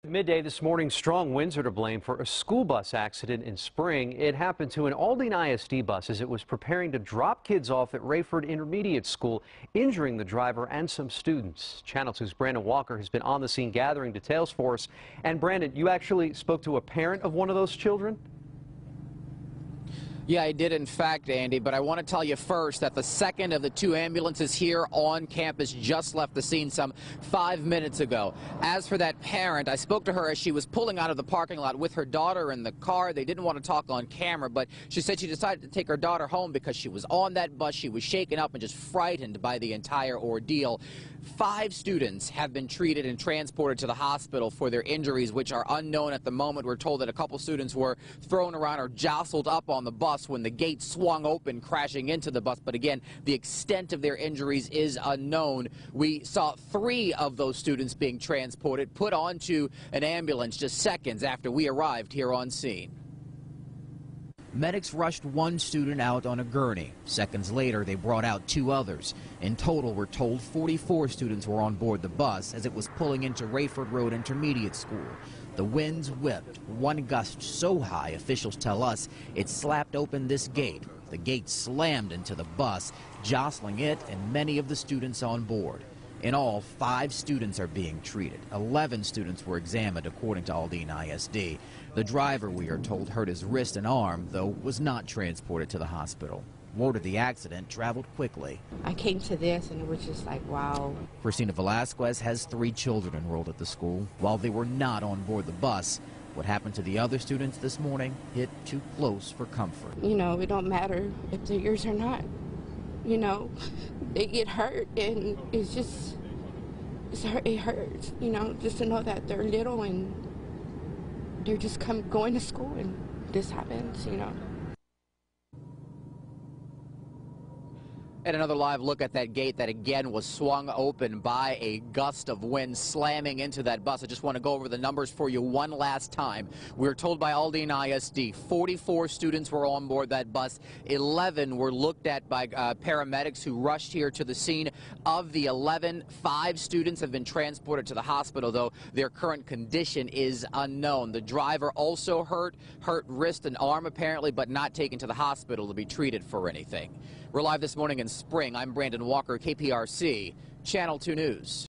Midday this morning, strong winds are to blame for a school bus accident in Spring. It happened to an Aldine ISD bus as it was preparing to drop kids off at Rayford Intermediate School, injuring the driver and some students. Channel 2's Brandon Walker has been on the scene gathering details for us. And Brandon, you actually spoke to a parent of one of those children? Yeah, I did, in fact, Andy, but I want to tell you first that the second of the two ambulances here on campus just left the scene some 5 minutes ago. As for that parent, I spoke to her as she was pulling out of the parking lot with her daughter in the car. They didn't want to talk on camera, but she said she decided to take her daughter home because she was on that bus. She was shaken up and just frightened by the entire ordeal. 5 students have been treated and transported to the hospital for their injuries, which are unknown at the moment. We're told that a couple students were thrown around or jostled up on the bus when the gate swung open, crashing into the bus. But again, the extent of their injuries is unknown. We saw 3 of those students being transported, put onto an ambulance just seconds after we arrived here on scene. Medics rushed 1 student out on a gurney. Seconds later, they brought out 2 others. In total, we're told 44 students were on board the bus as it was pulling into Rayford Road Intermediate School. The winds whipped, one gust so high, officials tell us, it slapped open this gate. The gate slammed into the bus, jostling it and many of the students on board. In all, 5 students are being treated. 11 students were examined, according to Aldine ISD. The driver, we are told, hurt his wrist and arm, though was not transported to the hospital. Word of the accident traveled quickly. I came to this and it was just like, wow. Christina Velasquez has 3 children enrolled at the school. While they were not on board the bus, what happened to the other students this morning hit too close for comfort. You know, it don't matter if they're yours or not. You know, they get hurt and it's just, it hurts, you know, just to know that they're little and they're just going to school and this happens, you know. And another live look at that gate that again was swung open by a gust of wind slamming into that bus. I just want to go over the numbers for you one last time. We're told by Aldine ISD 44 students were on board that bus. 11 were looked at by paramedics who rushed here to the scene. Of the 11, 5 students have been transported to the hospital, though their current condition is unknown. The driver also hurt wrist and arm apparently, but not taken to the hospital to be treated for anything. We're live this morning in Spring. I'm Brandon Walker, KPRC, Channel 2 News.